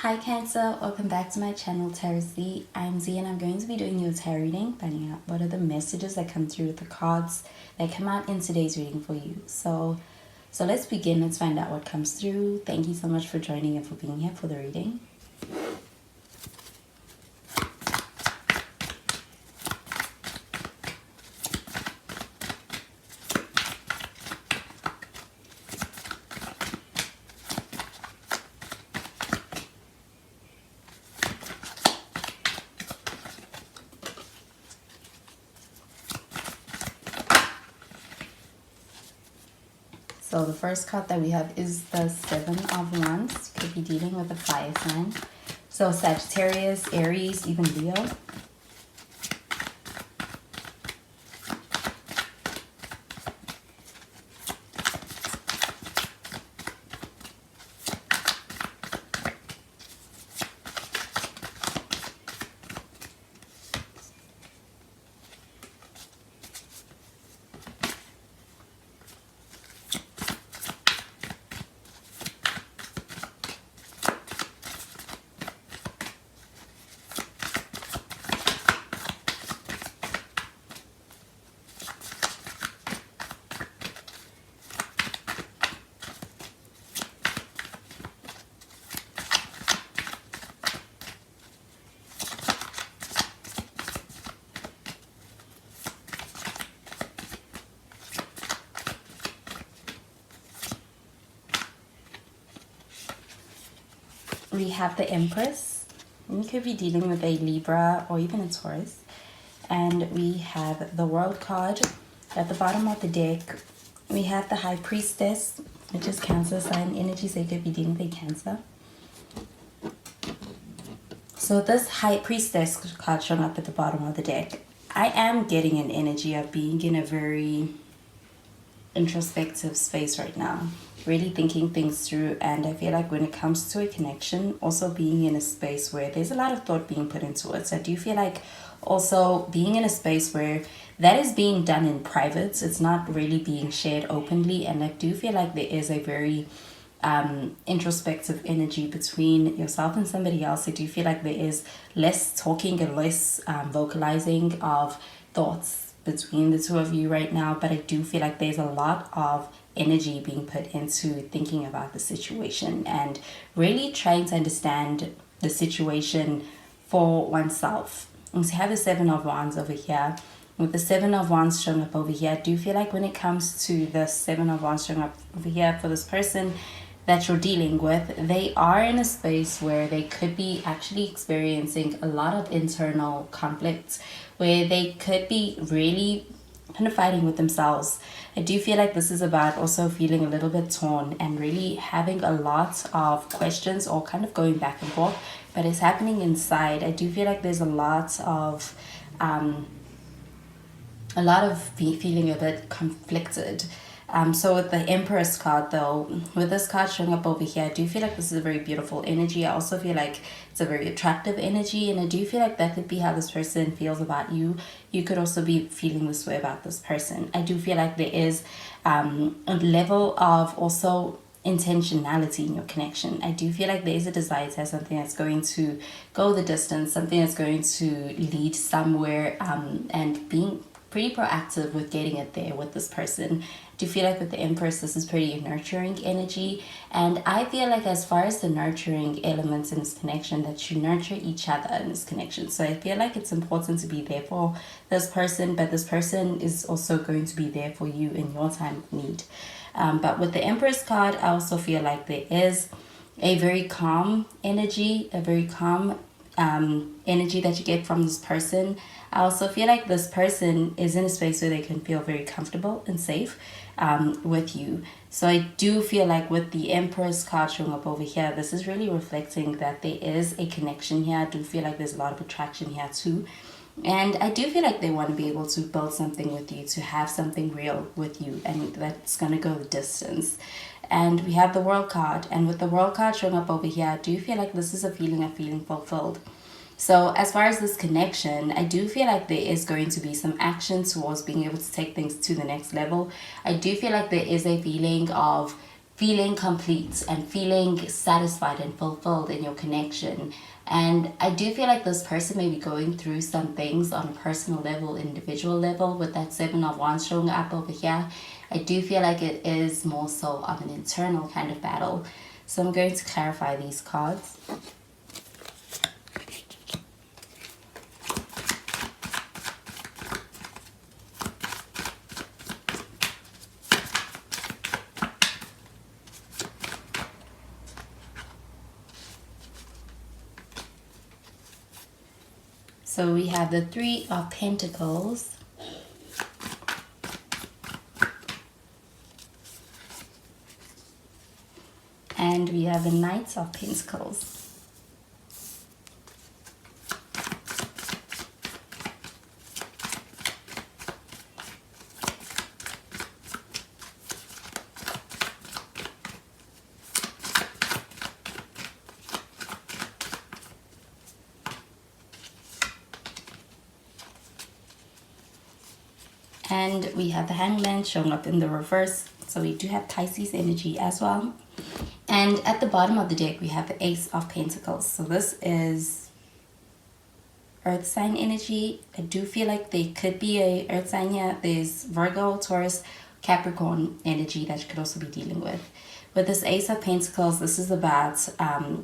Hi Cancer, welcome back to my channel Tarot Z. I'm Z and I'm going to be doing your tarot reading, finding out what are the messages that come through with the cards that come out in today's reading for you. So let's begin. Let's find out what comes through. Thank you so much for joining and for being here for the reading. So the first card that we have is the Seven of Wands. Could be dealing with a fire sign. So Sagittarius, Aries, even Leo. We have the Empress. You could be dealing with a Libra or even a Taurus. And we have the World card. At the bottom of the deck, we have the High Priestess, which is Cancer sign energy, so you could be dealing with a Cancer. So this High Priestess card showing up at the bottom of the deck, I am getting an energy of being in a very introspective space right now, really thinking things through. And I feel like when it comes to a connection, also being in a space where there's a lot of thought being put into it. So I do feel like also being in a space where that is being done in private, it's not really being shared openly. And I do feel like there is a very introspective energy between yourself and somebody else. I do feel like there is less talking and less vocalizing of thoughts between the two of you right now, but I do feel like there's a lot of energy being put into thinking about the situation and really trying to understand the situation for oneself. And so you have the Seven of Wands over here. With the Seven of Wands showing up over here, I do feel like when it comes to the Seven of Wands showing up over here for this person that you're dealing with, they are in a space where they could be actually experiencing a lot of internal conflict, where they could be really kind of fighting with themselves. I do feel like this is about also feeling a little bit torn and really having a lot of questions or kind of going back and forth, but it's happening inside. I do feel like there's a lot of feeling a bit conflicted. So with the Empress card though, with this card showing up over here, I do feel like this is a very beautiful energy. I also feel like it's a very attractive energy, and I do feel like that could be how this person feels about you. You could also be feeling this way about this person. I do feel like there is a level of also intentionality in your connection. I do feel like there is a desire to have something that's going to go the distance, something that's going to lead somewhere, and being pretty proactive with getting it there with this person. I do feel like with the Empress, this is pretty nurturing energy, and I feel like as far as the nurturing elements in this connection, that you nurture each other in this connection. So I feel like it's important to be there for this person, but this person is also going to be there for you in your time of need. But with the Empress card, I also feel like there is a very calm energy, a very calm energy that you get from this person. I also feel like this person is in a space where they can feel very comfortable and safe with you. So I do feel like with the Empress card showing up over here, this is really reflecting that there is a connection here. I do feel like there's a lot of attraction here too. And I do feel like they want to be able to build something with you, to have something real with you, and that's going to go the distance. And we have the World card, and with the World card showing up over here, I do feel like this is a feeling of feeling fulfilled. So as far as this connection, I do feel like there is going to be some action towards being able to take things to the next level. I do feel like there is a feeling of feeling complete and feeling satisfied and fulfilled in your connection. And I do feel like this person may be going through some things on a personal level, individual level, with that Seven of Wands showing up over here. I do feel like it is more so of an internal kind of battle. So I'm going to clarify these cards. So we have the Three of Pentacles. And we have the Knight of Pentacles. And we have the Hangman showing up in the reverse. So we do have Pisces energy as well. And at the bottom of the deck, we have the Ace of Pentacles. So this is Earth sign energy. I do feel like there could be a Earth sign here. There's Virgo, Taurus, Capricorn energy that you could also be dealing with. With this Ace of Pentacles, this is about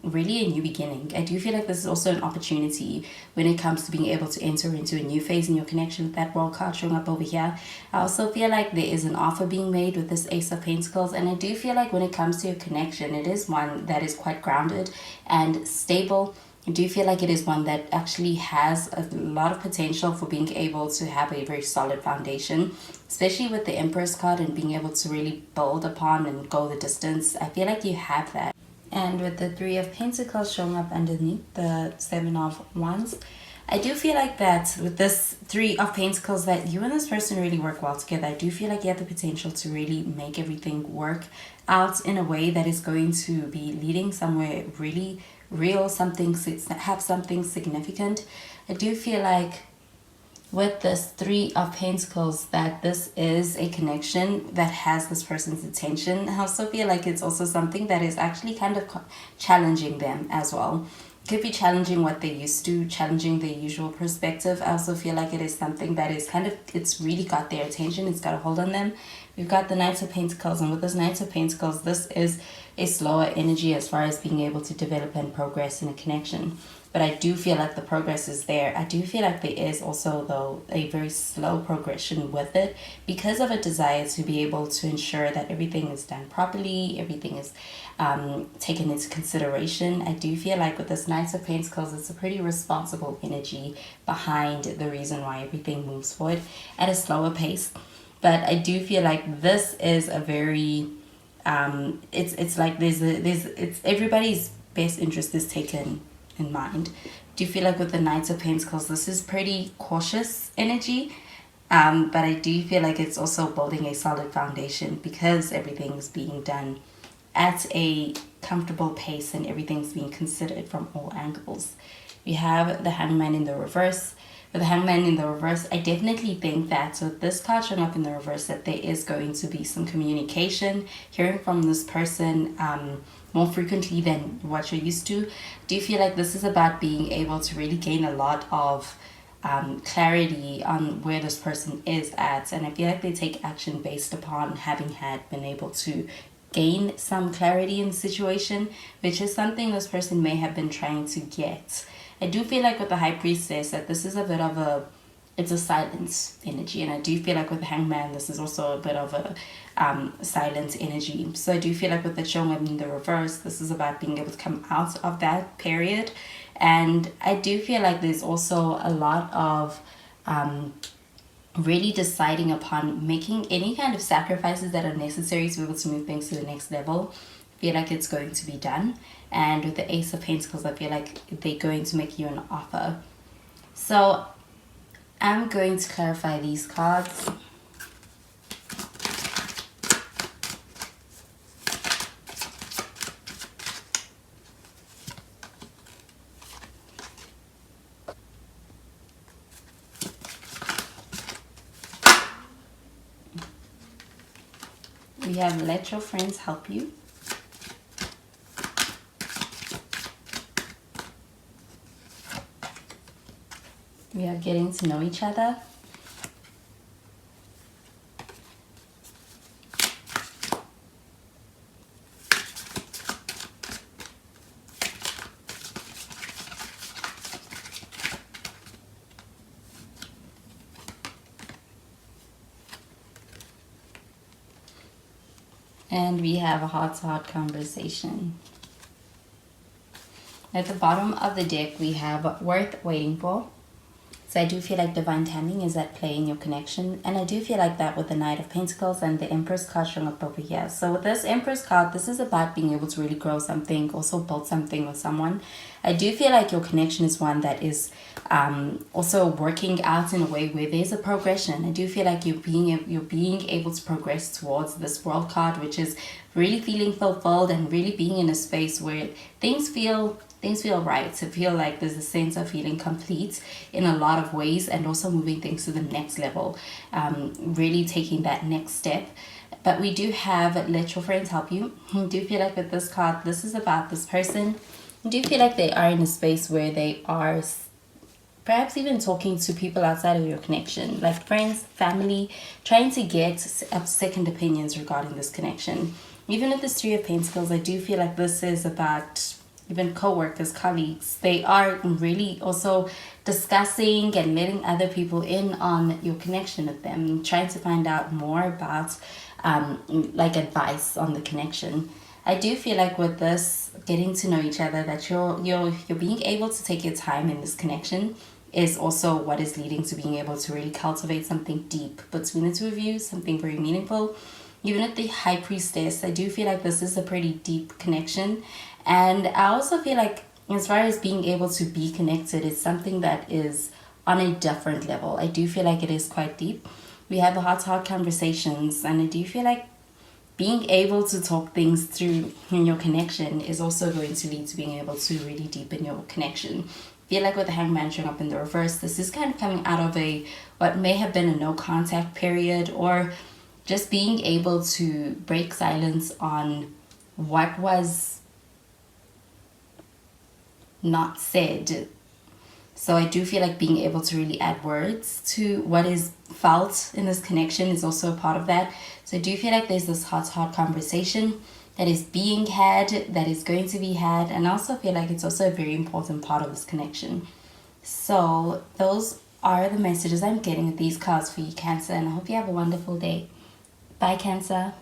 really a new beginning. I do feel like this is also an opportunity when it comes to being able to enter into a new phase in your connection with that World card showing up over here. I also feel like there is an offer being made with this Ace of Pentacles, and I do feel like when it comes to your connection, it is one that is quite grounded and stable. I do feel like it is one that actually has a lot of potential for being able to have a very solid foundation, especially with the Empress card and being able to really build upon and go the distance. I feel like you have that. And with the Three of Pentacles showing up underneath the Seven of Wands, I do feel like that with this Three of Pentacles that you and this person really work well together. I do feel like you have the potential to really make everything work out in a way that is going to be leading somewhere really real, have something significant. I do feel like with this Three of Pentacles that this is a connection that has this person's attention. I also feel like it's also something that is actually kind of challenging them as well. Could be challenging what they're used to, challenging their usual perspective. I also feel like it is something that is kind of, it's really got their attention, it's got a hold on them. We've got the Knight of Pentacles, and with this Knight of Pentacles, this is a slower energy as far as being able to develop and progress in a connection. But I do feel like the progress is there. I do feel like there is also, though, a very slow progression with it because of a desire to be able to ensure that everything is done properly, everything is taken into consideration. I do feel like with this Knight of Pentacles, it's a pretty responsible energy behind the reason why everything moves forward at a slower pace. But I do feel like this is a very it's like it's everybody's best interest is taken in mind. Do you feel like with the Knight of Pentacles, this is pretty cautious energy, but I do feel like it's also building a solid foundation because everything's being done at a comfortable pace and everything's being considered from all angles. We have the Hangman in the reverse. With the Hangman in the reverse, I definitely think that with this card showing up in the reverse, that there is going to be some communication, hearing from this person more frequently than what you're used to. Do you feel like this is about being able to really gain a lot of clarity on where this person is at? And I feel like they take action based upon having been able to gain some clarity in the situation, which is something this person may have been trying to get. I do feel like with the High Priestess that this is a bit of it's a silence energy, and I do feel like with the Hangman this is also a bit of a silence energy. So I do feel like with the showing up in the reverse, this is about being able to come out of that period. And I do feel like there's also a lot of really deciding upon making any kind of sacrifices that are necessary to be able to move things to the next level. I feel like it's going to be done. And with the Ace of Pentacles, I feel like they're going to make you an offer. So I'm going to clarify these cards. We have let your friends help you. We are getting to know each other. And we have a heart-to-heart conversation. At the bottom of the deck, we have worth waiting for. So I do feel like divine timing is at play in your connection. And I do feel like that with the Knight of Pentacles and the Empress card showing up over here. So with this Empress card, this is about being able to really grow something, also build something with someone. I do feel like your connection is one that is also working out in a way where there's a progression. I do feel like you're being able to progress towards this World card, which is really feeling fulfilled and really being in a space where things feel right, to feel like there's a sense of feeling complete in a lot of ways, and also moving things to the next level, really taking that next step. But we do have let your friends help you. I do feel like with this card, this is about this person. I do feel like they are in a space where they are perhaps even talking to people outside of your connection, like friends, family, trying to get second opinions regarding this connection. Even with this Three of Pentacles, I do feel like this is about even co-workers, colleagues. They are really also discussing and letting other people in on your connection with them, trying to find out more about like advice on the connection. I do feel like with this getting to know each other, that you're being able to take your time in this connection is also what is leading to being able to really cultivate something deep between the two of you, something very meaningful. Even with the High Priestess, I do feel like this is a pretty deep connection. And I also feel like as far as being able to be connected, it's something that is on a different level. I do feel like it is quite deep. We have the heart-to-heart conversations, and I do feel like being able to talk things through in your connection is also going to lead to being able to really deepen your connection. I feel like with the Hangman showing up in the reverse, this is kind of coming out of what may have been a no contact period, or just being able to break silence on what was not said. So I do feel like being able to really add words to what is felt in this connection is also a part of that. So I do feel like there's this heart-to-heart conversation that is being had, that is going to be had, and I also feel like it's also a very important part of this connection. So those are the messages I'm getting with these cards for you, Cancer, and I hope you have a wonderful day. Bye, Cancer.